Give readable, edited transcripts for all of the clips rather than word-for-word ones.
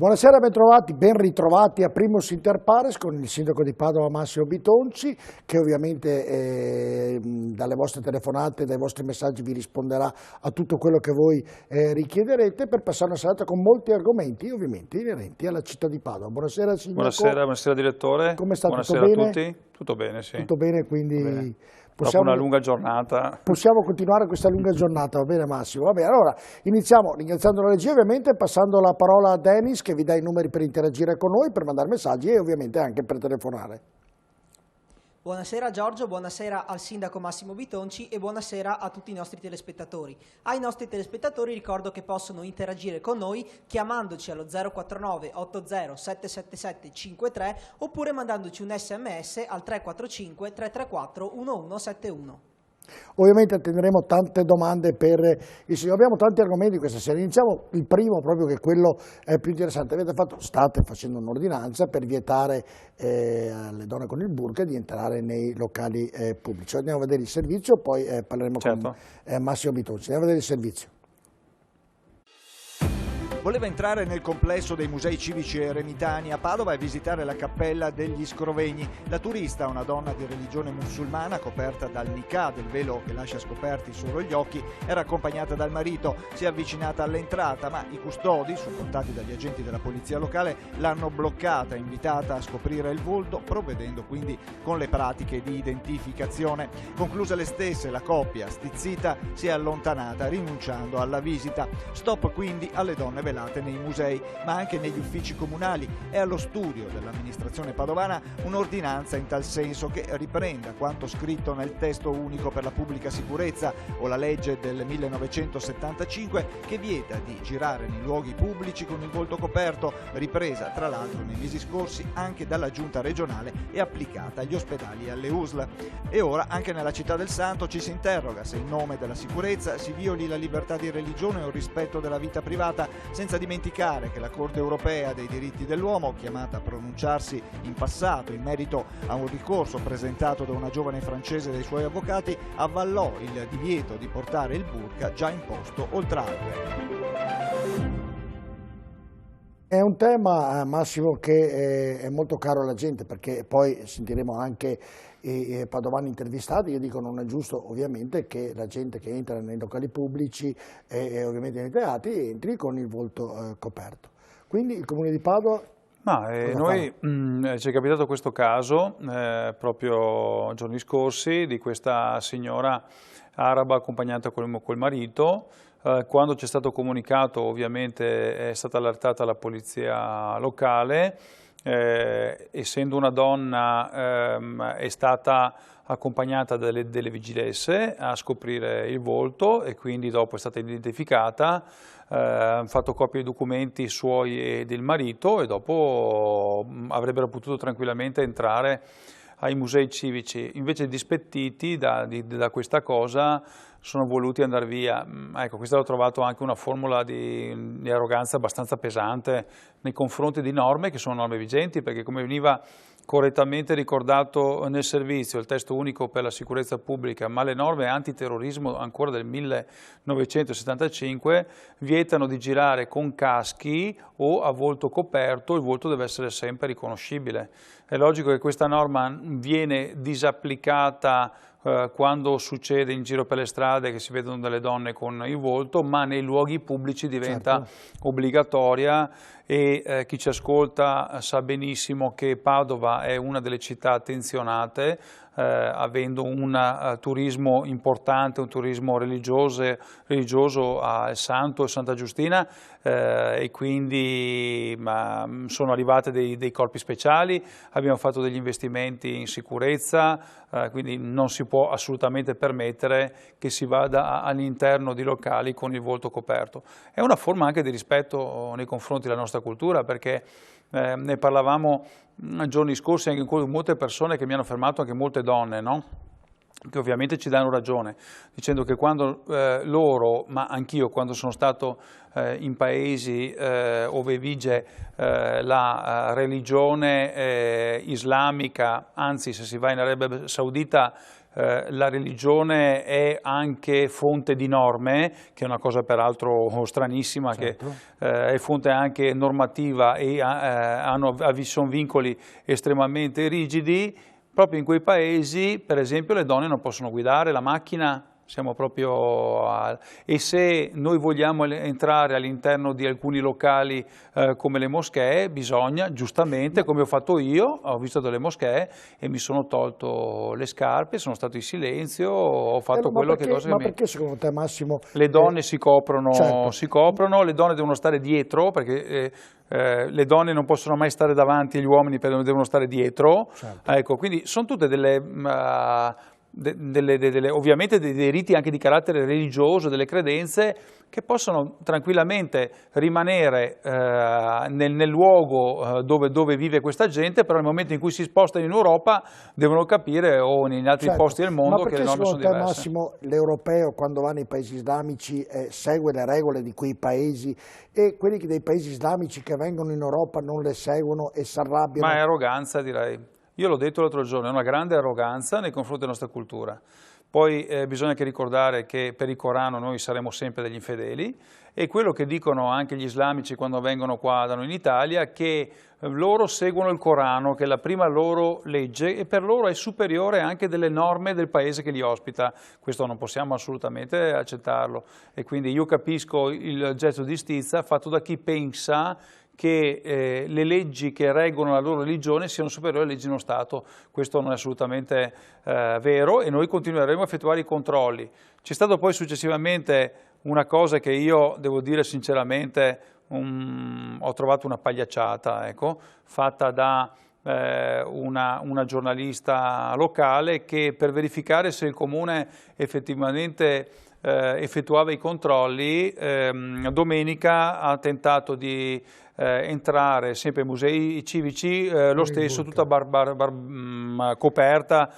Buonasera, ben ritrovati a Primus Inter Pares con il sindaco di Padova Massimo Bitonci, che ovviamente dalle vostre telefonate, dai vostri messaggi vi risponderà a tutto quello che voi richiederete, per passare una serata con molti argomenti ovviamente inerenti alla città di Padova. Buonasera sindaco. Buonasera direttore. Come sta? Buonasera Tutto bene? A tutti. Tutto bene, sì. Tutto bene, quindi... Tutto bene. Possiamo, dopo una lunga giornata. Possiamo continuare questa lunga giornata, va bene Massimo? Va bene, allora iniziamo ringraziando la regia ovviamente, passando la parola a Dennis che vi dà i numeri per interagire con noi, per mandare messaggi e ovviamente anche per telefonare. Buonasera Giorgio, buonasera al sindaco Massimo Bitonci e buonasera a tutti i nostri telespettatori. Ai nostri telespettatori ricordo che possono interagire con noi chiamandoci allo 049 80 777 53 oppure mandandoci un sms al 345 334 1171. Ovviamente attenderemo tante domande per il signore, abbiamo tanti argomenti questa sera, iniziamo il primo proprio che è quello più interessante. State facendo un'ordinanza per vietare alle donne con il burqa di entrare nei locali pubblici. Andiamo a vedere il servizio, poi parleremo con Massimo Bitonci. Andiamo a vedere il servizio. Voleva entrare nel complesso dei musei civici eremitani a Padova e visitare la cappella degli Scrovegni. La turista, una donna di religione musulmana coperta dal niqab, del velo che lascia scoperti solo gli occhi, era accompagnata dal marito. Si è avvicinata all'entrata, ma i custodi, supportati dagli agenti della polizia locale, l'hanno bloccata, invitata a scoprire il volto, provvedendo quindi con le pratiche di identificazione. Concluse le stesse, la coppia, stizzita, si è allontanata, rinunciando alla visita. Stop quindi alle donne nei musei, ma anche negli uffici comunali, e allo studio dell'amministrazione padovana un'ordinanza in tal senso che riprenda quanto scritto nel testo unico per la pubblica sicurezza o la legge del 1975 che vieta di girare nei luoghi pubblici con il volto coperto, ripresa tra l'altro nei mesi scorsi anche dalla giunta regionale e applicata agli ospedali e alle USL. E ora anche nella città del Santo ci si interroga se in nome della sicurezza si violi la libertà di religione o il rispetto della vita privata, senza dimenticare che la Corte europea dei diritti dell'uomo, chiamata a pronunciarsi in passato in merito a un ricorso presentato da una giovane francese e dai suoi avvocati, avvallò il divieto di portare il burqa già imposto oltralpe. È un tema, Massimo, che è molto caro alla gente, perché poi sentiremo anche i padovani intervistati che dicono non è giusto ovviamente che la gente che entra nei locali pubblici e ovviamente nei teatri entri con il volto coperto. Quindi il Comune di Padova... Noi ci è capitato questo caso proprio giorni scorsi di questa signora araba accompagnata col marito. Quando ci è stato comunicato ovviamente è stata allertata la polizia locale, essendo una donna è stata accompagnata delle vigilesse a scoprire il volto e quindi dopo è stata identificata, hanno fatto copia dei documenti suoi e del marito e dopo avrebbero potuto tranquillamente entrare ai musei civici. Invece dispettiti da questa cosa sono voluti andare via. Ecco, questa l'ho trovato anche una formula di arroganza abbastanza pesante nei confronti di norme che sono norme vigenti, perché come veniva correttamente ricordato nel servizio, il testo unico per la sicurezza pubblica, ma le norme antiterrorismo ancora del 1975 vietano di girare con caschi o a volto coperto, il volto deve essere sempre riconoscibile. È logico che questa norma viene disapplicata quando succede in giro per le strade che si vedono delle donne con il volto, ma nei luoghi pubblici diventa obbligatoria e chi ci ascolta sa benissimo che Padova è una delle città attenzionate, avendo un turismo importante, un turismo religioso al Santo e Santa Giustina, e quindi sono arrivate dei corpi speciali, abbiamo fatto degli investimenti in sicurezza, quindi non si può assolutamente permettere che si vada all'interno di locali con il volto coperto. È una forma anche di rispetto nei confronti della nostra cultura, perché ne parlavamo giorni scorsi anche con molte persone che mi hanno fermato, anche molte donne, no? Che ovviamente ci danno ragione, dicendo che quando loro, ma anch'io quando sono stato in paesi dove vige la religione islamica, anzi se si va in Arabia Saudita la religione è anche fonte di norme, che è una cosa peraltro stranissima, certo, che è fonte anche normativa e sono vincoli estremamente rigidi. Proprio in quei paesi, per esempio, le donne non possono guidare la macchina. E se noi vogliamo entrare all'interno di alcuni locali come le moschee, bisogna, giustamente, come ho fatto io, ho visto delle moschee e mi sono tolto le scarpe, sono stato in silenzio, ho fatto quello che cosa che mi... perché secondo te, Massimo... Le donne si coprono, certo, si coprono, le donne devono stare dietro, perché le donne non possono mai stare davanti agli uomini, perché devono stare dietro. certo. Ecco, quindi sono tutte ovviamente dei riti anche di carattere religioso, delle credenze che possono tranquillamente rimanere nel luogo dove vive questa gente, però nel momento in cui si spostano in Europa devono capire, o in altri certo, posti del mondo, che le norme sono diverse. Ma perché secondo te, Massimo, l'europeo quando va nei paesi islamici segue le regole di quei paesi e quelli dei paesi islamici che vengono in Europa non le seguono e si arrabbiano? Ma è arroganza, direi. Io l'ho detto l'altro giorno, è una grande arroganza nei confronti della nostra cultura. Poi bisogna anche ricordare che per il Corano noi saremo sempre degli infedeli, e quello che dicono anche gli islamici quando vengono qua da noi in Italia, che loro seguono il Corano, che è la prima loro legge, e per loro è superiore anche delle norme del paese che li ospita. Questo non possiamo assolutamente accettarlo, e quindi io capisco il gesto di stizza fatto da chi pensa che le leggi che reggono la loro religione siano superiori alle leggi di uno Stato. Questo non è assolutamente vero, e noi continueremo a effettuare i controlli. C'è stato poi successivamente una cosa che io devo dire sinceramente ho trovato una pagliacciata, ecco, fatta da una giornalista locale, che per verificare se il comune effettivamente effettuava i controlli, domenica ha tentato di entrare sempre ai musei civici, lo stesso, tutta coperta,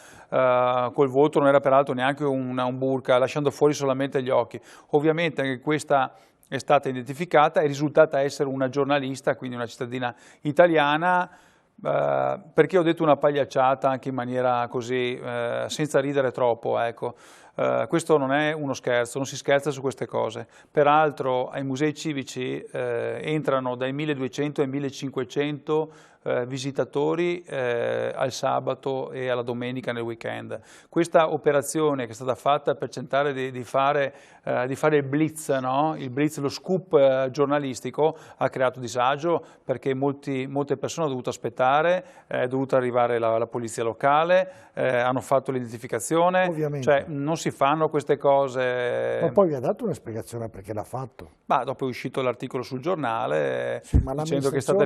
col volto, non era peraltro neanche un burka, lasciando fuori solamente gli occhi. Ovviamente anche questa è stata identificata, è risultata essere una giornalista, quindi una cittadina italiana. Perché ho detto una pagliacciata anche in maniera così, senza ridere troppo, ecco. Questo non è uno scherzo, non si scherza su queste cose. Peraltro ai musei civici entrano dai 1200 ai 1500 visitatori al sabato e alla domenica nel weekend. Questa operazione che è stata fatta per tentare di fare il blitz, no? Il blitz, lo scoop giornalistico, ha creato disagio, perché molte persone hanno dovuto aspettare, è dovuta arrivare la polizia locale, hanno fatto l'identificazione, cioè non si fanno queste cose. Ma poi vi ha dato una spiegazione perché l'ha fatto? Ma dopo è uscito l'articolo sul giornale, sì, dicendo che è stata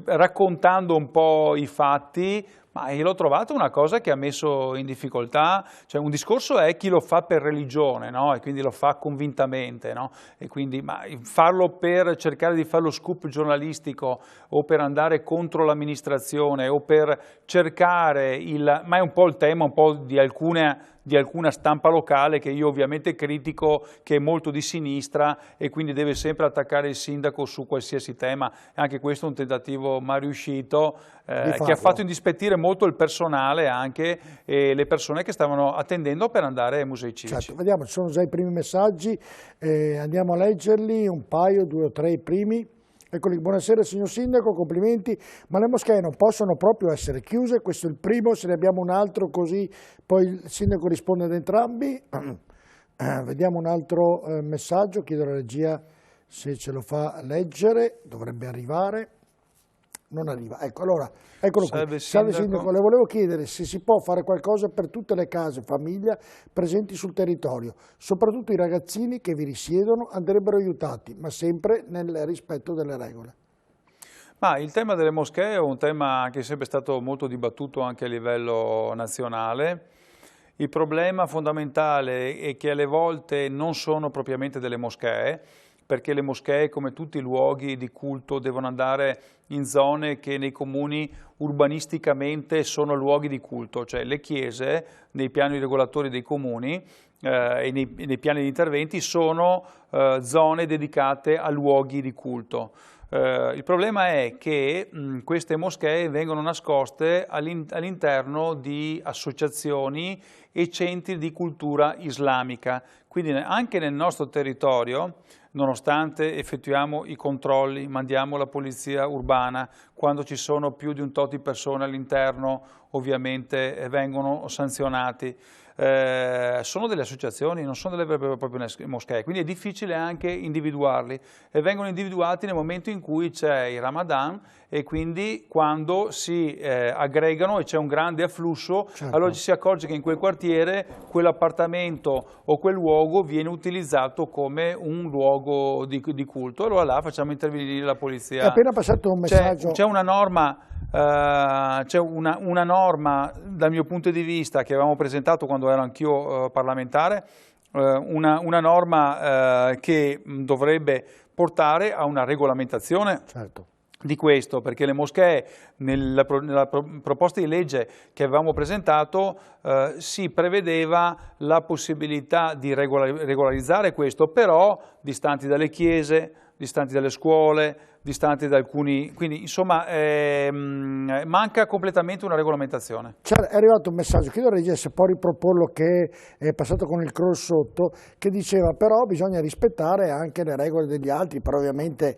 raccontando un po' i fatti, ma io l'ho trovato una cosa che ha messo in difficoltà. Cioè, un discorso è chi lo fa per religione, no? E quindi lo fa convintamente, no? E quindi, ma farlo per cercare di fare lo scoop giornalistico, o per andare contro l'amministrazione, o per cercare ma è un po' il tema un po' di alcuna stampa locale, che io ovviamente critico, che è molto di sinistra e quindi deve sempre attaccare il sindaco su qualsiasi tema. Anche questo è un tentativo mai riuscito, che ha fatto indispettire molto il personale anche, e le persone che stavano attendendo per andare ai musei civici. Certo, vediamo, ci sono già i primi messaggi, andiamo a leggerli, un paio, 2 o 3 i primi. Eccoli, buonasera signor Sindaco, complimenti, ma le moschee non possono proprio essere chiuse? Questo è il primo, se ne abbiamo un altro così poi il Sindaco risponde ad entrambi. Vediamo un altro messaggio, chiedo alla regia se ce lo fa leggere, dovrebbe arrivare. Non arriva, ecco, allora, eccolo qui. Salve Sindaco, le volevo chiedere se si può fare qualcosa per tutte le case famiglia presenti sul territorio, soprattutto i ragazzini che vi risiedono andrebbero aiutati, ma sempre nel rispetto delle regole. Ma il tema delle moschee è un tema che è sempre stato molto dibattuto anche a livello nazionale. Il problema fondamentale è che alle volte non sono propriamente delle moschee, perché le moschee, come tutti i luoghi di culto, devono andare in zone che nei comuni urbanisticamente sono luoghi di culto, cioè le chiese nei piani regolatori dei comuni e nei piani di interventi sono zone dedicate a luoghi di culto. Il problema è che queste moschee vengono nascoste all'interno di associazioni e centri di cultura islamica, quindi anche nel nostro territorio, nonostante effettuiamo i controlli, mandiamo la polizia urbana, quando ci sono più di un tot di persone all'interno ovviamente vengono sanzionati. Sono delle associazioni, non sono delle vere e proprie moschee, quindi è difficile anche individuarli e vengono individuati nel momento in cui c'è il Ramadan e quindi quando si aggregano e c'è un grande afflusso, allora ci si accorge che in quel quartiere quell'appartamento o quel luogo viene utilizzato come un luogo di culto, allora là facciamo intervenire la polizia. È appena passato un messaggio. C'è una norma. C'è una norma dal mio punto di vista che avevamo presentato quando ero anch'io parlamentare, una norma che dovrebbe portare a una regolamentazione di questo, perché le moschee nella proposta di legge che avevamo presentato si prevedeva la possibilità di regolarizzare questo, però distanti dalle chiese, distanti dalle scuole, distanti da alcuni, quindi insomma manca completamente una regolamentazione. È arrivato un messaggio, chiedo a regia se può riproporlo, che è passato con il crawl sotto, che diceva però bisogna rispettare anche le regole degli altri, però ovviamente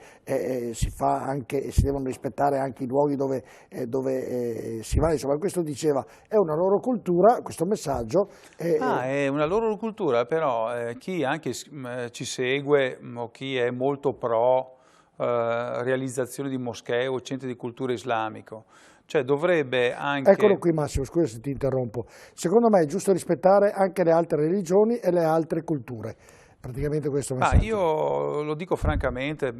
si devono rispettare anche i luoghi dove si va, insomma questo diceva, è una loro cultura, questo messaggio. È una loro cultura, però chi anche ci segue o chi è molto pro realizzazione di moschee o centri di cultura islamico, cioè dovrebbe anche... Eccolo qui Massimo, scusa se ti interrompo. Secondo me è giusto rispettare anche le altre religioni e le altre culture. Praticamente questo messaggio. Io lo dico francamente,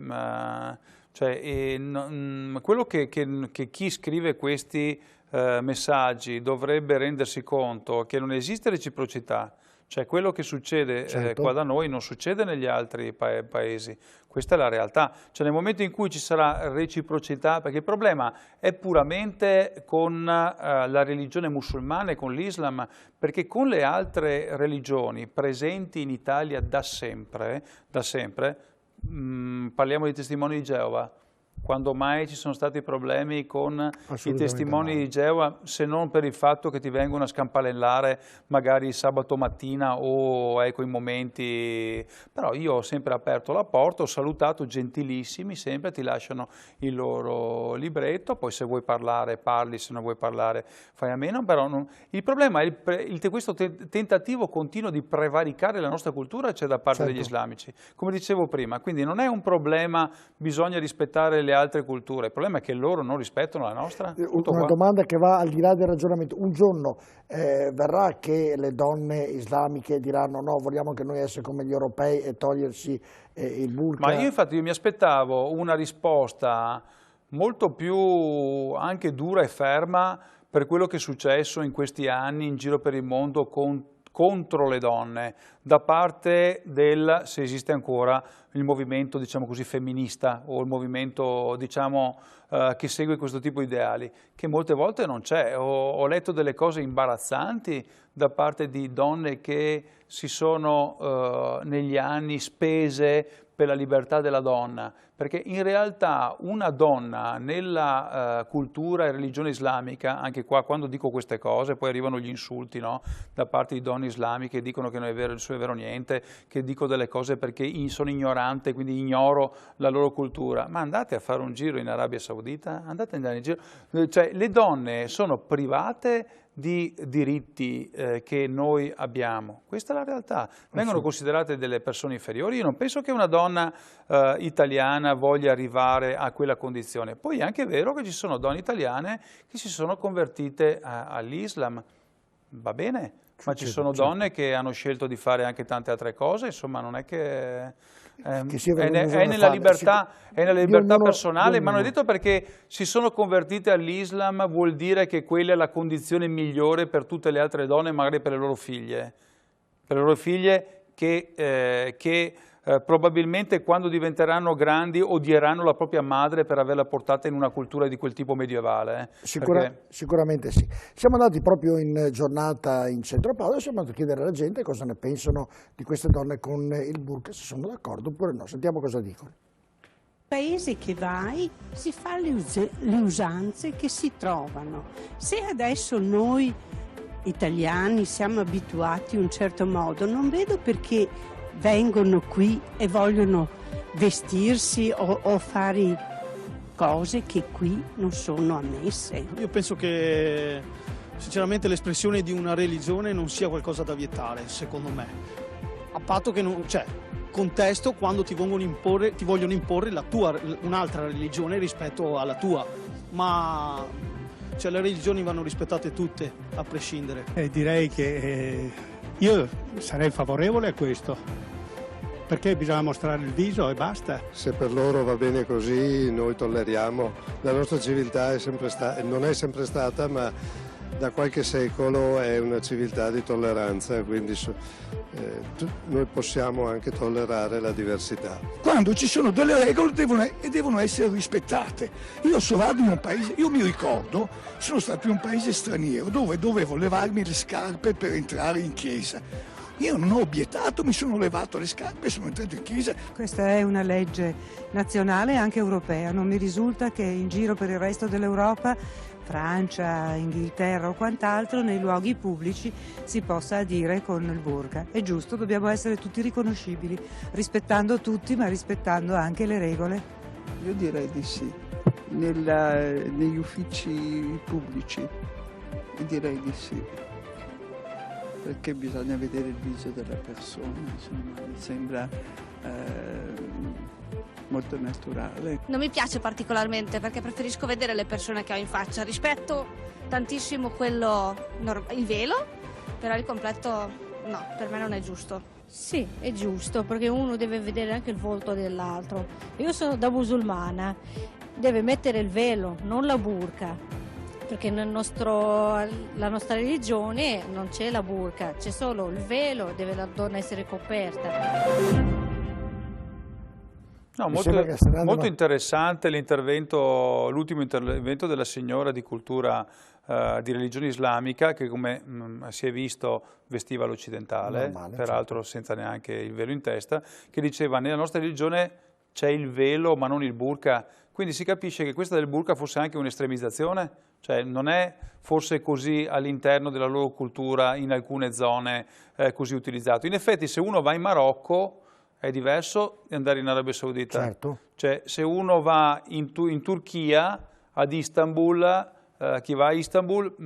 quello che chi scrive questi messaggi dovrebbe rendersi conto che non esiste reciprocità. Cioè quello che succede qua da noi non succede negli altri paesi, questa è la realtà. Cioè nel momento in cui ci sarà reciprocità, perché il problema è puramente con la religione musulmana e con l'Islam, perché con le altre religioni presenti in Italia da sempre, parliamo di testimoni di Geova. Quando mai ci sono stati problemi con i testimoni di Geova, se non per il fatto che ti vengono a scampalellare magari sabato mattina o ecco in momenti... Però io ho sempre aperto la porta, ho salutato, gentilissimi, sempre ti lasciano il loro libretto, poi se vuoi parlare parli, se non vuoi parlare fai a meno, però il problema è questo tentativo continuo di prevaricare la nostra cultura c'è da parte degli islamici, come dicevo prima, quindi non è un problema, bisogna rispettare le altre culture, il problema è che loro non rispettano la nostra. Una domanda che va al di là del ragionamento, un giorno verrà che le donne islamiche diranno no, vogliamo che noi essere come gli europei e togliersi il burqa? Ma io infatti mi aspettavo una risposta molto più anche dura e ferma per quello che è successo in questi anni in giro per il mondo contro le donne, da parte del, se esiste ancora, il movimento diciamo così femminista o il movimento diciamo che segue questo tipo di ideali, che molte volte non c'è. Ho letto delle cose imbarazzanti da parte di donne che si sono negli anni spese per la libertà della donna, perché in realtà una donna nella cultura e religione islamica, anche qua quando dico queste cose poi arrivano gli insulti, no? Da parte di donne islamiche, dicono che non è vero, non è vero niente, che dico delle cose perché sono ignorante, quindi ignoro la loro cultura. Ma andate a fare un giro in Arabia Saudita, andate a andare in giro, cioè le donne sono private di diritti che noi abbiamo. Questa è la realtà. Vengono considerate delle persone inferiori. Io non penso che una donna italiana voglia arrivare a quella condizione. Poi è anche vero che ci sono donne italiane che si sono convertite all'Islam. Va bene, ma ci sono donne che hanno scelto di fare anche tante altre cose, insomma non è che... è nella libertà personale, ma non è detto perché si sono convertite all'Islam vuol dire che quella è la condizione migliore per tutte le altre donne, magari per le loro figlie che probabilmente quando diventeranno grandi odieranno la propria madre per averla portata in una cultura di quel tipo medievale. Sicuramente sì. Siamo andati proprio in giornata in centro a Padova, siamo andati a chiedere alla gente cosa ne pensano di queste donne con il burqa, se sono d'accordo oppure no. Sentiamo cosa dicono. Paese che vai si fa le usanze che si trovano. Se adesso noi italiani siamo abituati in un certo modo, non vedo perché vengono qui e vogliono vestirsi o fare cose che qui non sono ammesse. Io penso che sinceramente l'espressione di una religione non sia qualcosa da vietare, secondo me, a patto che non c'è contesto quando ti vogliono imporre un'altra religione rispetto alla tua, ma cioè, le religioni vanno rispettate tutte, a prescindere. Direi che io sarei favorevole a questo, perché bisogna mostrare il viso e basta. Se per loro va bene così, noi tolleriamo. La nostra civiltà non è sempre stata, ma da qualche secolo è una civiltà di tolleranza, quindi noi possiamo anche tollerare la diversità. Quando ci sono delle regole devono essere rispettate. Io sono nato in un paese, io mi ricordo, sono stato in un paese straniero dove dovevo levarmi le scarpe per entrare in chiesa. Io non ho obiettato, mi sono levato le scarpe e sono entrato in chiesa. Questa è una legge nazionale e anche europea. Non mi risulta che in giro per il resto dell'Europa, Francia, Inghilterra o quant'altro, nei luoghi pubblici si possa adire con il burqa. È giusto, dobbiamo essere tutti riconoscibili, rispettando tutti ma rispettando anche le regole. Io direi di sì. Negli uffici pubblici direi di sì. Perché bisogna vedere il viso della persona, insomma, mi sembra molto naturale. Non mi piace particolarmente perché preferisco vedere le persone che ho in faccia, rispetto tantissimo il velo, però il completo no, per me non è giusto. Sì, è giusto, perché uno deve vedere anche il volto dell'altro. Io sono da musulmana, deve mettere il velo, non la burqa. Perché la nostra religione non c'è la burqa, c'è solo il velo, deve la donna essere coperta. No, molto interessante l'ultimo intervento della signora di cultura di religione islamica che, come si è visto, vestiva l'occidentale, peraltro senza neanche il velo in testa, che diceva: nella nostra religione c'è il velo ma non il burqa. Quindi si capisce che questa del burqa fosse anche un'estremizzazione, cioè non è forse così all'interno della loro cultura in alcune zone così utilizzato. In effetti se uno va in Marocco è diverso di andare in Arabia Saudita. Certo. Cioè se uno va in Turchia, ad Istanbul, chi va a Istanbul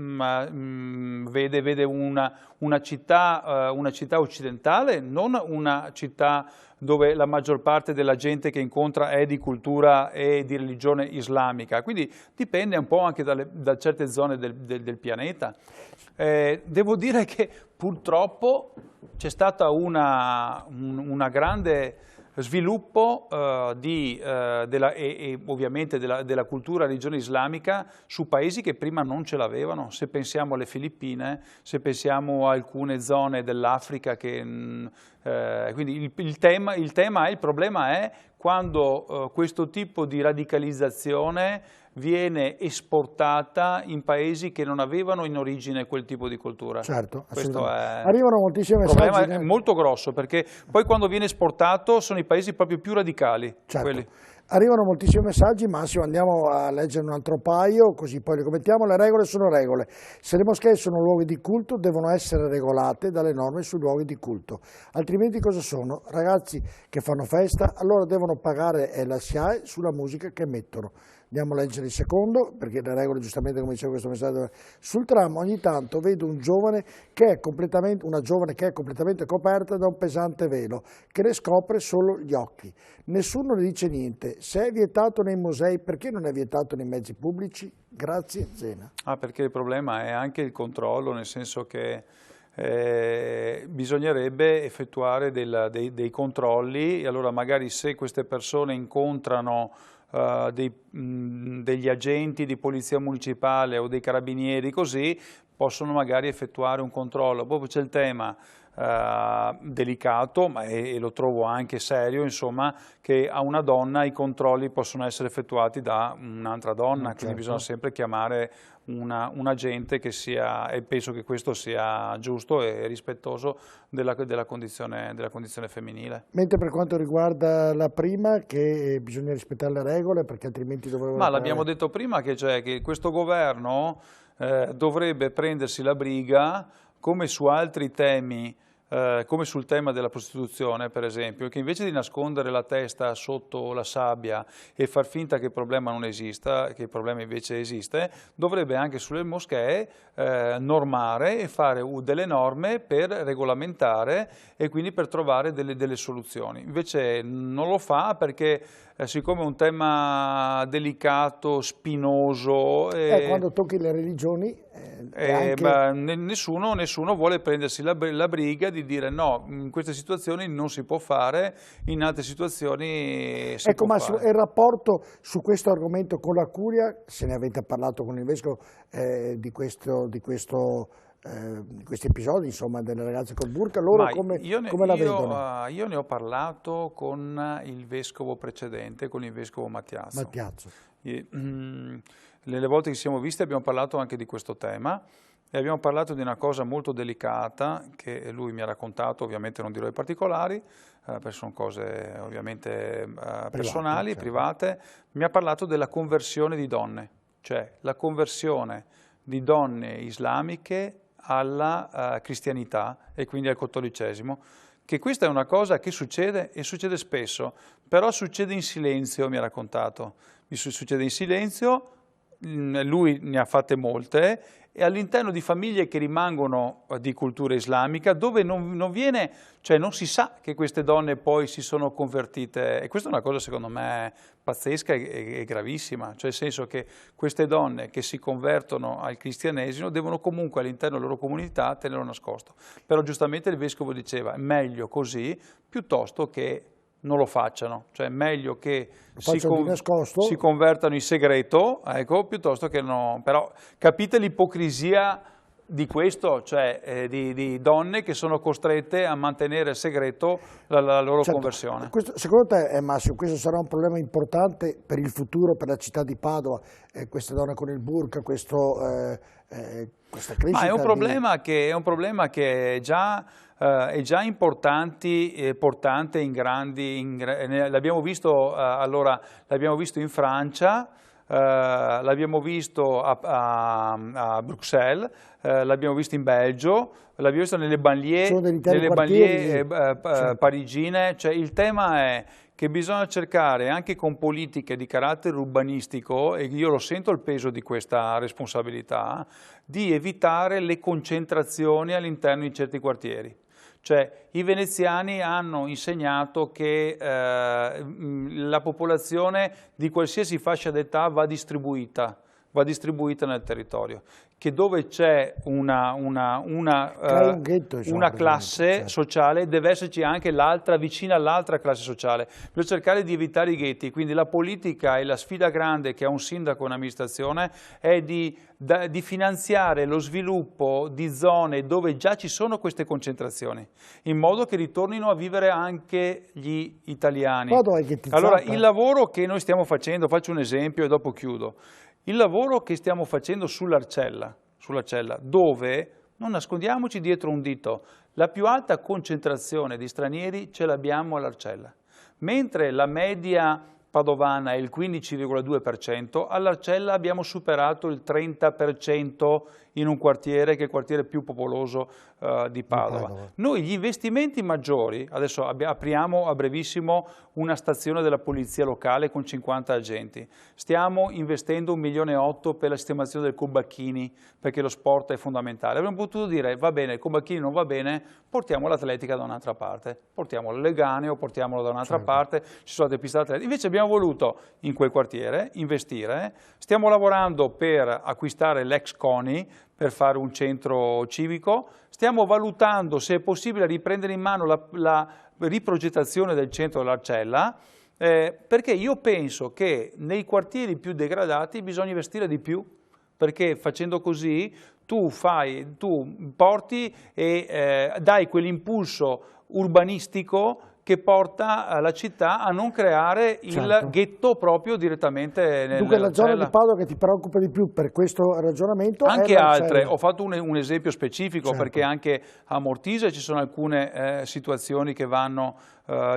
vede una città occidentale, non una città dove la maggior parte della gente che incontra è di cultura e di religione islamica. Quindi dipende un po' anche da certe zone del pianeta. Devo dire che purtroppo c'è stata una grande sviluppo ovviamente della cultura e religione islamica su paesi che prima non ce l'avevano. Se pensiamo alle Filippine, se pensiamo a alcune zone dell'Africa, quindi il problema è quando questo tipo di radicalizzazione viene esportata in paesi che non avevano in origine quel tipo di cultura. Certo, questo arrivano moltissimi messaggi. Il problema è molto grosso, perché poi quando viene esportato sono i paesi proprio più radicali. Certo. Quelli. Arrivano moltissimi messaggi, Massimo, andiamo a leggere un altro paio, così poi li commentiamo. Le regole sono regole. Se le moschee sono luoghi di culto, devono essere regolate dalle norme sui luoghi di culto. Altrimenti cosa sono? Ragazzi che fanno festa, allora devono pagare la SIAE sulla musica che mettono. Andiamo a leggere il secondo, perché le regole, giustamente come diceva questo messaggio, sul tram ogni tanto vedo una giovane che è completamente coperta da un pesante velo, che le scopre solo gli occhi. Nessuno ne dice niente. Se è vietato nei musei, perché non è vietato nei mezzi pubblici? Grazie, Zena. Perché il problema è anche il controllo, nel senso che bisognerebbe effettuare dei controlli, e allora magari se queste persone incontrano degli agenti di polizia municipale o dei carabinieri, così possono magari effettuare un controllo. Poi c'è il tema delicato, e lo trovo anche serio, insomma, che a una donna i controlli possono essere effettuati da un'altra donna, quindi certo. bisogna sempre chiamare un agente che sia, e penso che questo sia giusto e rispettoso della condizione femminile. Mentre per quanto riguarda la prima, che bisogna rispettare le regole perché altrimenti dovrebbero... Ma l'abbiamo detto prima che questo governo dovrebbe prendersi la briga, come su altri temi, come sul tema della prostituzione per esempio, che invece di nascondere la testa sotto la sabbia e far finta che il problema non esista, che il problema invece esiste, dovrebbe anche sulle moschee normare e fare delle norme per regolamentare e quindi per trovare delle soluzioni. Invece non lo fa perché siccome è un tema delicato, spinoso... quando tocchi le religioni... nessuno vuole prendersi la briga di dire no, in queste situazioni non si può fare, in altre situazioni si può fare. Ma il rapporto su questo argomento con la Curia, se ne avete parlato con il Vescovo di questi episodi, insomma, delle ragazze col burka, loro come la vedono? Io ne ho parlato con il Vescovo precedente, con il Vescovo Mattiazzo. Le volte che ci siamo visti abbiamo parlato anche di questo tema e abbiamo parlato di una cosa molto delicata che lui mi ha raccontato, ovviamente non dirò i particolari, perché sono cose ovviamente personali, private. Mi ha parlato della conversione di donne, cioè la conversione di donne islamiche alla cristianità e quindi al cattolicesimo, che questa è una cosa che succede e succede spesso, però succede in silenzio, mi ha raccontato, succede in silenzio. Lui ne ha fatte molte e all'interno di famiglie che rimangono di cultura islamica dove non viene, cioè non si sa che queste donne poi si sono convertite, e questa è una cosa secondo me pazzesca e gravissima, cioè nel senso che queste donne che si convertono al cristianesimo devono comunque all'interno della loro comunità tenerlo nascosto, però giustamente il Vescovo diceva è meglio così piuttosto che non lo facciano, cioè è meglio che si convertano in segreto, ecco, piuttosto che no. Però capite l'ipocrisia di questo, cioè di donne che sono costrette a mantenere segreto la loro conversione. Secondo te, Massimo, questo sarà un problema importante per il futuro, per la città di Padova, queste donne con il burka, questa crescita? Ma è un problema che è già importante in grandi, l'abbiamo visto in Francia, l'abbiamo visto a Bruxelles, l'abbiamo visto in Belgio, l'abbiamo visto nelle banlieue parigine, cioè il tema è che bisogna cercare anche con politiche di carattere urbanistico, e io lo sento il peso di questa responsabilità, di evitare le concentrazioni all'interno di certi quartieri. Cioè i veneziani hanno insegnato che la popolazione di qualsiasi fascia d'età va distribuita nel territorio, che dove c'è una classe sociale deve esserci anche l'altra vicina all'altra classe sociale, per cercare di evitare i ghetti. Quindi la politica e la sfida grande che ha un sindaco e un'amministrazione è di finanziare lo sviluppo di zone dove già ci sono queste concentrazioni, in modo che ritornino a vivere anche gli italiani. Allora, il lavoro che noi stiamo facendo, faccio un esempio e dopo chiudo, il lavoro che stiamo facendo sull'Arcella, dove, non nascondiamoci dietro un dito, la più alta concentrazione di stranieri ce l'abbiamo all'Arcella, mentre la media padovana è il 15,2%, all'Arcella abbiamo superato il 30% in un quartiere che è il quartiere più popoloso di Padova. Noi gli investimenti maggiori, adesso apriamo a brevissimo una stazione della polizia locale con 50 agenti, stiamo investendo 1,8 milioni per la sistemazione del Cobacchini, perché lo sport è fondamentale. Avremmo potuto dire va bene, il Cobacchini non va bene, portiamo l'atletica da un'altra parte, portiamo il Leganeo, portiamolo da un'altra parte, ci sono delle piste atletiche. Invece abbiamo voluto in quel quartiere investire, stiamo lavorando per acquistare l'ex CONI, per fare un centro civico, stiamo valutando se è possibile riprendere in mano la riprogettazione del centro dell'Arcella, perché io penso che nei quartieri più degradati bisogna investire di più, perché facendo così tu porti e dai quell'impulso urbanistico che porta la città a non creare il ghetto proprio direttamente nel Dunque la zona di Padova che ti preoccupa di più per questo ragionamento? Anche altre, ho fatto un esempio specifico perché anche a Mortise ci sono alcune situazioni che vanno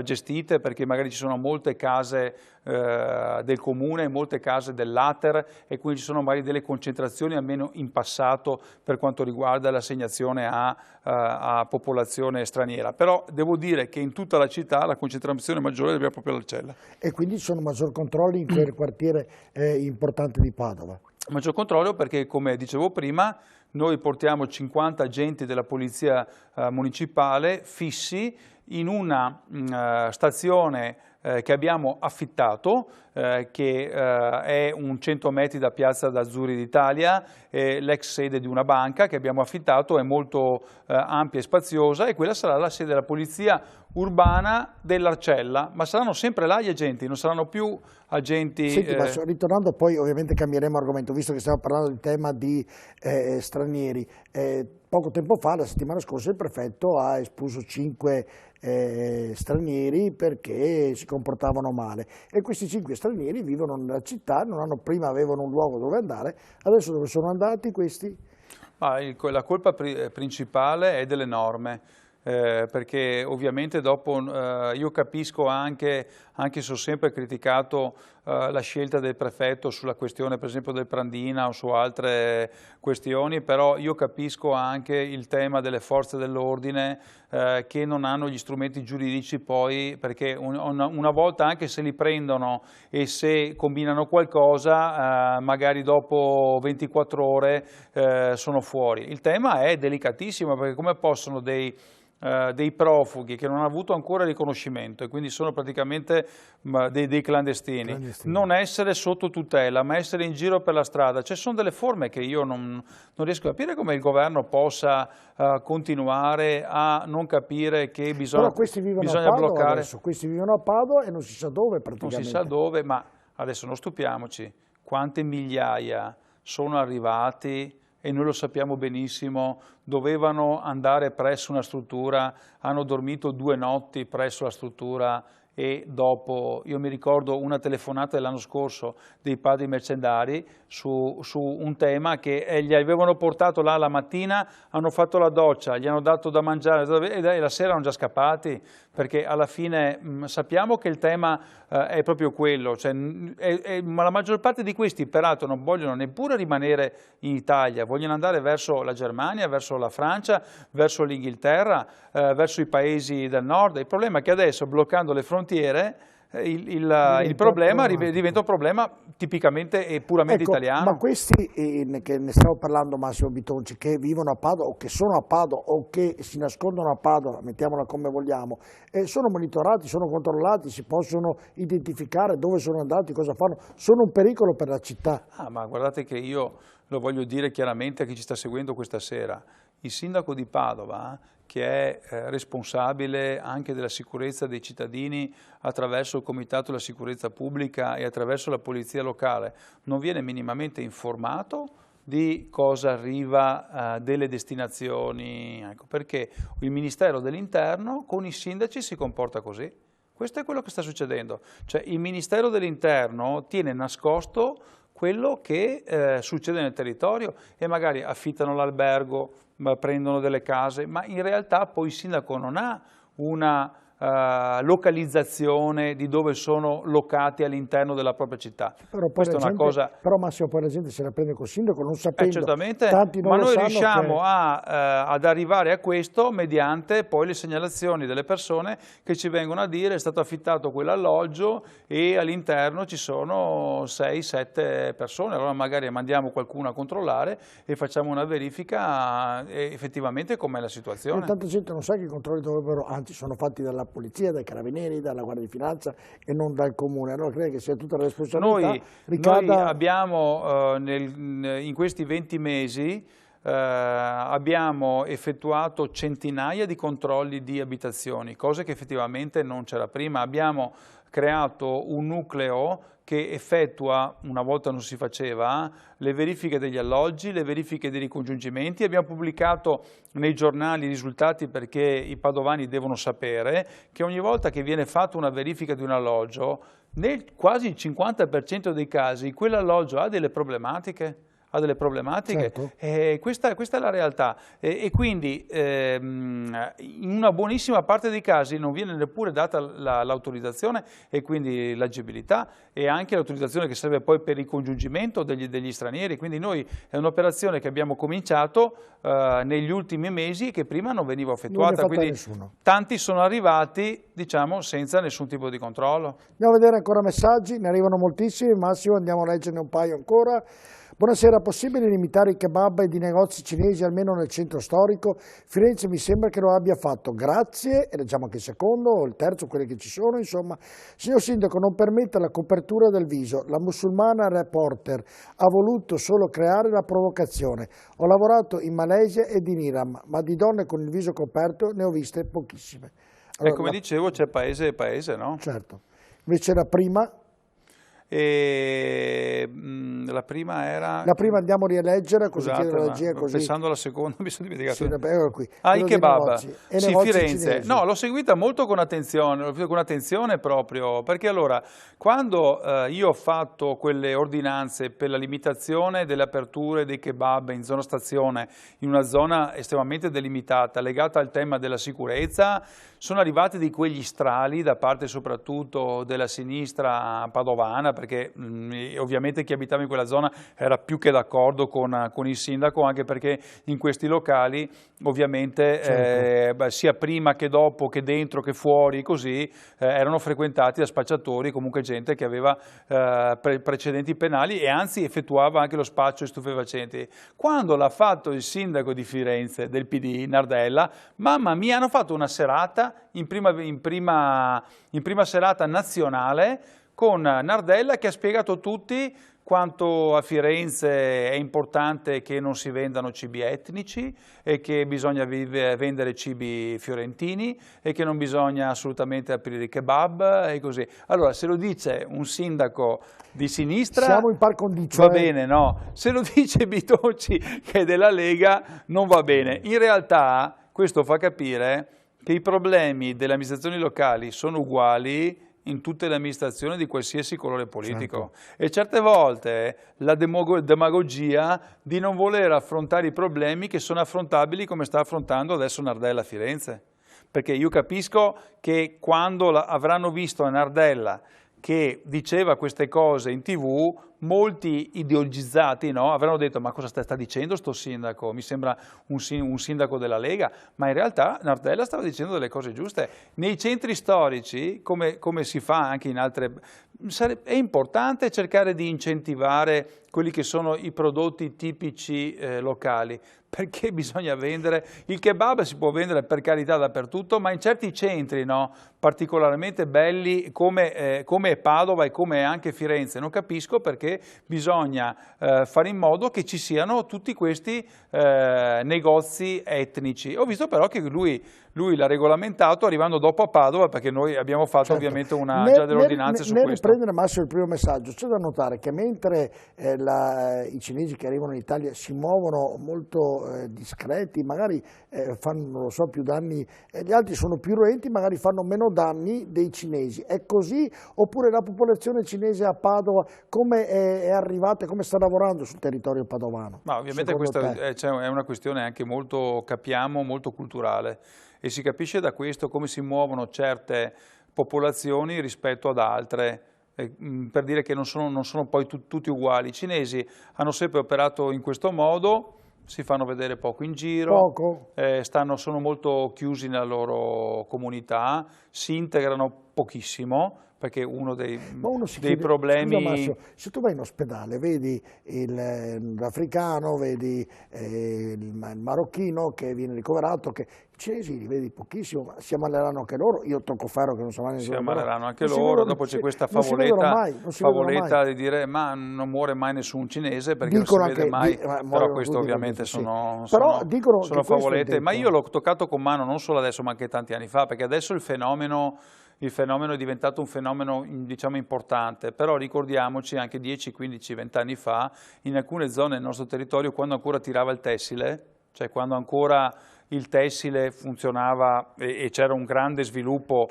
gestite, perché magari ci sono molte case del comune, molte case dell'Ater, e quindi ci sono magari delle concentrazioni, almeno in passato, per quanto riguarda l'assegnazione a popolazione straniera. Però devo dire che in tutta la città la concentrazione maggiore è proprio l'Arcella. E quindi ci sono maggior controlli in quel quartiere importante di Padova? Maggior controllo perché, come dicevo prima, noi portiamo 50 agenti della polizia municipale fissi in una stazione che abbiamo affittato, che è un 100 metri da Piazza d'Azzurri d'Italia, l'ex sede di una banca che abbiamo affittato, è molto ampia e spaziosa, e quella sarà la sede della polizia urbana dell'Arcella, ma saranno sempre là gli agenti, non saranno più agenti... Senti, ma ritornando poi, ovviamente cambieremo argomento, visto che stiamo parlando del tema di stranieri. Poco tempo fa, la settimana scorsa, il prefetto ha espulso 5 stranieri perché si comportavano male, e questi 5 stranieri vivono nella città, prima avevano un luogo dove andare, adesso dove sono andati questi? La colpa principale è delle norme. Perché ovviamente dopo io capisco anche se ho sempre criticato la scelta del prefetto sulla questione per esempio del Prandina o su altre questioni, però io capisco anche il tema delle forze dell'ordine che non hanno gli strumenti giuridici poi, perché una volta anche se li prendono e se combinano qualcosa magari dopo 24 ore sono fuori. Il tema è delicatissimo, perché come possono dei profughi che non hanno avuto ancora riconoscimento e quindi sono praticamente dei clandestini, non essere sotto tutela ma essere in giro per la strada? Ci sono delle forme che io non riesco a capire come il governo possa continuare a non capire che bisogna bloccare. Adesso. Questi vivono a Padova e non si sa dove praticamente. Non si sa dove, ma adesso non stupiamoci, quante migliaia sono arrivati e noi lo sappiamo benissimo, dovevano andare presso una struttura, hanno dormito 2 notti presso la struttura, e dopo, io mi ricordo una telefonata dell'anno scorso dei padri mercendari su un tema che gli avevano portato là la mattina, hanno fatto la doccia, gli hanno dato da mangiare e la sera erano già scappati, perché alla fine sappiamo che il tema è proprio quello, cioè, ma la maggior parte di questi peraltro non vogliono neppure rimanere in Italia, vogliono andare verso la Germania, verso la Francia, verso l'Inghilterra, verso i paesi del nord. Il problema è che adesso, bloccando le frontiere, il problema diventa un problema tipicamente e puramente italiano. Ma questi che ne stiamo parlando, Massimo Bitonci, che vivono a Padova o che sono a Padova o che si nascondono a Padova, mettiamola come vogliamo, sono monitorati, sono controllati, si possono identificare dove sono andati, cosa fanno, sono un pericolo per la città. Ma guardate che io lo voglio dire chiaramente a chi ci sta seguendo questa sera, il sindaco di Padova, che è responsabile anche della sicurezza dei cittadini attraverso il Comitato della Sicurezza Pubblica e attraverso la Polizia Locale, non viene minimamente informato di cosa arriva delle destinazioni, ecco, perché il Ministero dell'Interno con i sindaci si comporta così. Questo è quello che sta succedendo, cioè il Ministero dell'Interno tiene nascosto quello che succede nel territorio e magari affittano l'albergo, prendono delle case, ma in realtà poi il sindaco non ha una localizzazione di dove sono locati all'interno della propria città. Questa è una cosa... Però Massimo, poi la gente se la prende col sindaco non sapendo. Certamente, tanti non ma noi riusciamo ad arrivare a questo mediante poi le segnalazioni delle persone che ci vengono a dire è stato affittato quell'alloggio e all'interno ci sono 6-7 persone, allora magari mandiamo qualcuno a controllare e facciamo una verifica effettivamente com'è la situazione. E tanta gente non sa che i controlli dovrebbero, anzi sono fatti dalla polizia, dai carabinieri, dalla Guardia di Finanza e non dal comune, allora credo che sia tutta la responsabilità. Noi abbiamo in questi 20 mesi abbiamo effettuato centinaia di controlli di abitazioni, cose che effettivamente non c'era prima. Abbiamo creato un nucleo che effettua, una volta non si faceva, le verifiche degli alloggi, le verifiche dei ricongiungimenti. Abbiamo pubblicato nei giornali i risultati perché i padovani devono sapere che ogni volta che viene fatta una verifica di un alloggio, nel quasi il 50% dei casi quell'alloggio ha delle problematiche. Certo. Questa è la realtà e quindi in una buonissima parte dei casi non viene neppure data l'autorizzazione e quindi l'agibilità e anche l'autorizzazione che serve poi per il congiungimento degli stranieri, quindi noi è un'operazione che abbiamo cominciato negli ultimi mesi e che prima non veniva effettuata, quindi tanti sono arrivati diciamo senza nessun tipo di controllo. Andiamo a vedere ancora messaggi, ne arrivano moltissimi, Massimo andiamo a leggerne un paio ancora. Buonasera, possibile limitare i kebab e i negozi cinesi almeno nel centro storico? Firenze mi sembra che lo abbia fatto, grazie, e leggiamo anche il secondo o il terzo, quelli che ci sono, insomma. Signor Sindaco, non permetta la copertura del viso, la musulmana reporter ha voluto solo creare la provocazione. Ho lavorato in Malesia ed in Iran, ma di donne con il viso coperto ne ho viste pochissime. Allora, e come dicevo c'è paese e paese, no? Certo, invece la prima... la prima era... La prima andiamo a rieleggere, così scusate, chiedo la regia, così... Pensando alla seconda mi sono dimenticato. Sì, qui. I kebab. Sì, Firenze. Cinesi. No, l'ho seguita molto con attenzione proprio, perché allora, quando io ho fatto quelle ordinanze per la limitazione delle aperture dei kebab in zona stazione, in una zona estremamente delimitata, legata al tema della sicurezza, sono arrivati di quegli strali da parte soprattutto della sinistra padovana, perché ovviamente chi abitava in quella zona era più che d'accordo con il sindaco, anche perché in questi locali ovviamente certo. Sia prima che dopo, che dentro che fuori, così erano frequentati da spacciatori, comunque gente che aveva precedenti penali e anzi effettuava anche lo spaccio di stupefacenti. Quando l'ha fatto il sindaco di Firenze del PD, Nardella, mamma mia, hanno fatto una serata in prima serata nazionale con Nardella che ha spiegato a tutti quanto a Firenze è importante che non si vendano cibi etnici e che bisogna vendere cibi fiorentini e che non bisogna assolutamente aprire i kebab e così. Allora, se lo dice un sindaco di sinistra, siamo in par condicio, va bene, no? Se lo dice Bitonci che è della Lega, non va bene. In realtà questo fa capire che i problemi delle amministrazioni locali sono uguali in tutte le amministrazioni di qualsiasi colore politico. Certo. E certe volte la demagogia di non voler affrontare i problemi che sono affrontabili come sta affrontando adesso Nardella a Firenze. Perché io capisco che quando avranno visto Nardella che diceva queste cose in TV, molti ideologizzati, no, avranno detto ma cosa sta dicendo sto sindaco? Mi sembra un sindaco della Lega, ma in realtà Nardella stava dicendo delle cose giuste. Nei centri storici, come si fa anche in altre... è importante cercare di incentivare quelli che sono i prodotti tipici locali, perché bisogna vendere, il kebab si può vendere per carità dappertutto, ma in certi centri, no, particolarmente belli come Padova e come anche Firenze, non capisco perché bisogna fare in modo che ci siano tutti questi negozi etnici. Ho visto però che lui l'ha regolamentato arrivando dopo a Padova, perché noi abbiamo fatto certo. ovviamente già delle ordinanze su questo. Nel riprendere Massimo il primo messaggio, c'è da notare che mentre i cinesi che arrivano in Italia si muovono molto discreti, magari fanno, non lo so, più danni, gli altri sono più ruenti, magari fanno meno danni dei cinesi. È così? Oppure la popolazione cinese a Padova come è arrivata e come sta lavorando sul territorio padovano? Ma ovviamente questa è una questione anche molto, capiamo, molto culturale. E si capisce da questo come si muovono certe popolazioni rispetto ad altre, per dire che non sono poi tutti uguali. I cinesi hanno sempre operato in questo modo, si fanno vedere poco in giro, sono molto chiusi nella loro comunità, si integrano pochissimo, perché uno dei chiede, problemi... Scusa Massimo, se tu vai in ospedale, vedi l'africano, vedi il marocchino che viene ricoverato, che i cinesi li vedi pochissimo, ma si ammaleranno anche loro, io tocco ferro che non so mai si ammaleranno anche loro, dopo c'è questa favoletta di dire ma non muore mai nessun cinese perché non si vede mai, però questo ovviamente sono favolette, ma io l'ho toccato con mano non solo adesso ma anche tanti anni fa, perché adesso il fenomeno è diventato un fenomeno, diciamo, importante, però ricordiamoci anche 10, 15, 20 anni fa, in alcune zone del nostro territorio, quando ancora tirava il tessile, cioè quando ancora il tessile funzionava e c'era un grande sviluppo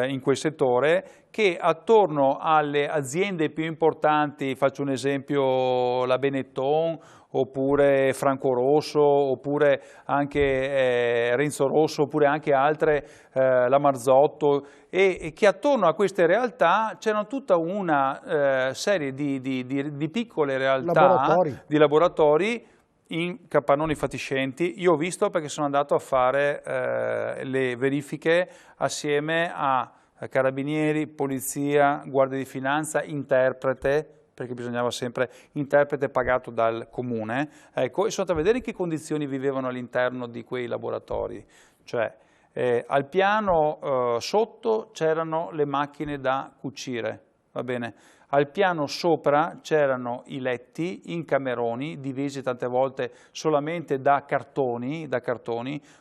in quel settore, che attorno alle aziende più importanti, faccio un esempio la Benetton, oppure Franco Rosso, oppure anche Renzo Rosso, oppure anche altre, la Marzotto, e che attorno a queste realtà c'erano tutta una serie di piccole realtà, di laboratori in capannoni fatiscenti. Io ho visto perché sono andato a fare le verifiche assieme a carabinieri, polizia, guardia di finanza, interprete, perché bisognava sempre interprete pagato dal comune, ecco, e sono andato a vedere in che condizioni vivevano all'interno di quei laboratori, cioè al piano sotto c'erano le macchine da cucire, va bene? Al piano sopra c'erano i letti in cameroni, divisi tante volte solamente da cartoni,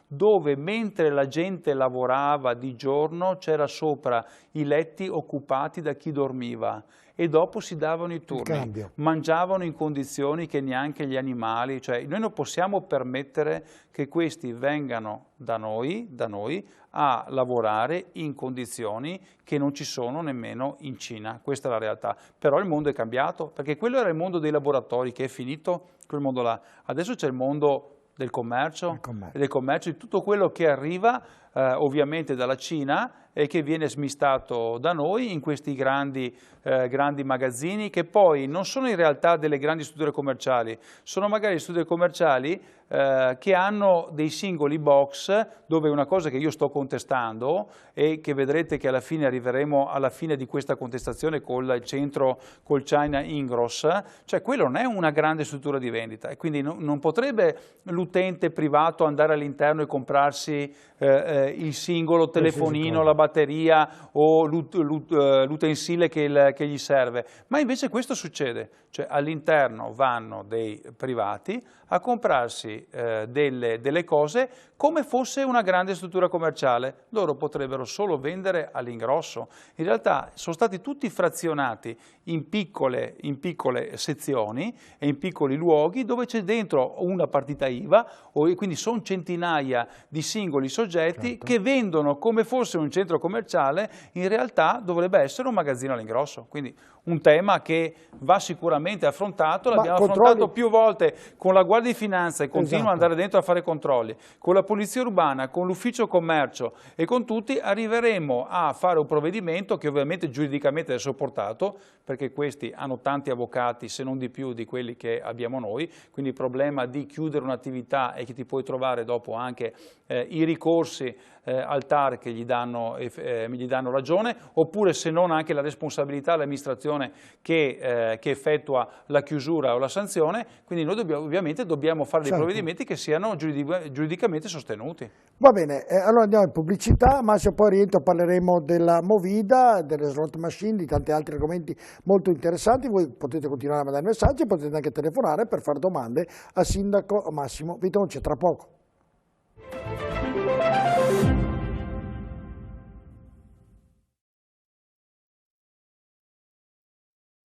dove mentre la gente lavorava di giorno c'era sopra i letti occupati da chi dormiva e dopo si davano i turni, mangiavano in condizioni che neanche gli animali, cioè noi non possiamo permettere che questi vengano da noi a lavorare in condizioni che non ci sono nemmeno in Cina, questa è la realtà. Però il mondo è cambiato, perché quello era il mondo dei laboratori che è finito, quel mondo là. Adesso c'è il mondo del commercio, di tutto quello che arriva ovviamente dalla Cina e che viene smistato da noi in questi grandi magazzini, che poi non sono in realtà delle grandi strutture commerciali, sono magari strutture commerciali che hanno dei singoli box, dove una cosa che io sto contestando e che vedrete che alla fine arriveremo alla fine di questa contestazione col China Ingross, cioè quello non è una grande struttura di vendita e quindi non potrebbe l'utente privato andare all'interno e comprarsi il singolo telefonino, la batteria o l'utensile che gli serve, ma invece questo succede, cioè all'interno vanno dei privati a comprarsi delle cose come fosse una grande struttura commerciale. Loro potrebbero solo vendere all'ingrosso. In realtà sono stati tutti frazionati in piccole sezioni e in piccoli luoghi dove c'è dentro una partita IVA, quindi sono centinaia di singoli soggetti che vendono come fosse un centro commerciale, in realtà dovrebbe essere un magazzino all'ingrosso. Quindi un tema che va sicuramente affrontato, l'abbiamo affrontato più volte con la Guardia di Finanza e continua ad andare dentro a fare controlli, con la Polizia Urbana, con l'Ufficio Commercio e con tutti arriveremo a fare un provvedimento che ovviamente giuridicamente è sopportato, perché questi hanno tanti avvocati se non di più di quelli che abbiamo noi, quindi il problema di chiudere un'attività e che ti puoi trovare dopo anche i ricorsi al TAR che gli danno ragione, oppure se non anche la responsabilità dell'amministrazione che effettua la chiusura o la sanzione, quindi noi ovviamente dobbiamo fare dei provvedimenti che siano giuridicamente sostenuti. Va bene, allora andiamo in pubblicità, Massimo, poi rientro, parleremo della Movida, delle slot machine, di tanti altri argomenti molto interessanti. Voi potete continuare a mandare messaggi, potete anche telefonare per fare domande al sindaco Massimo Bitonci, tra poco.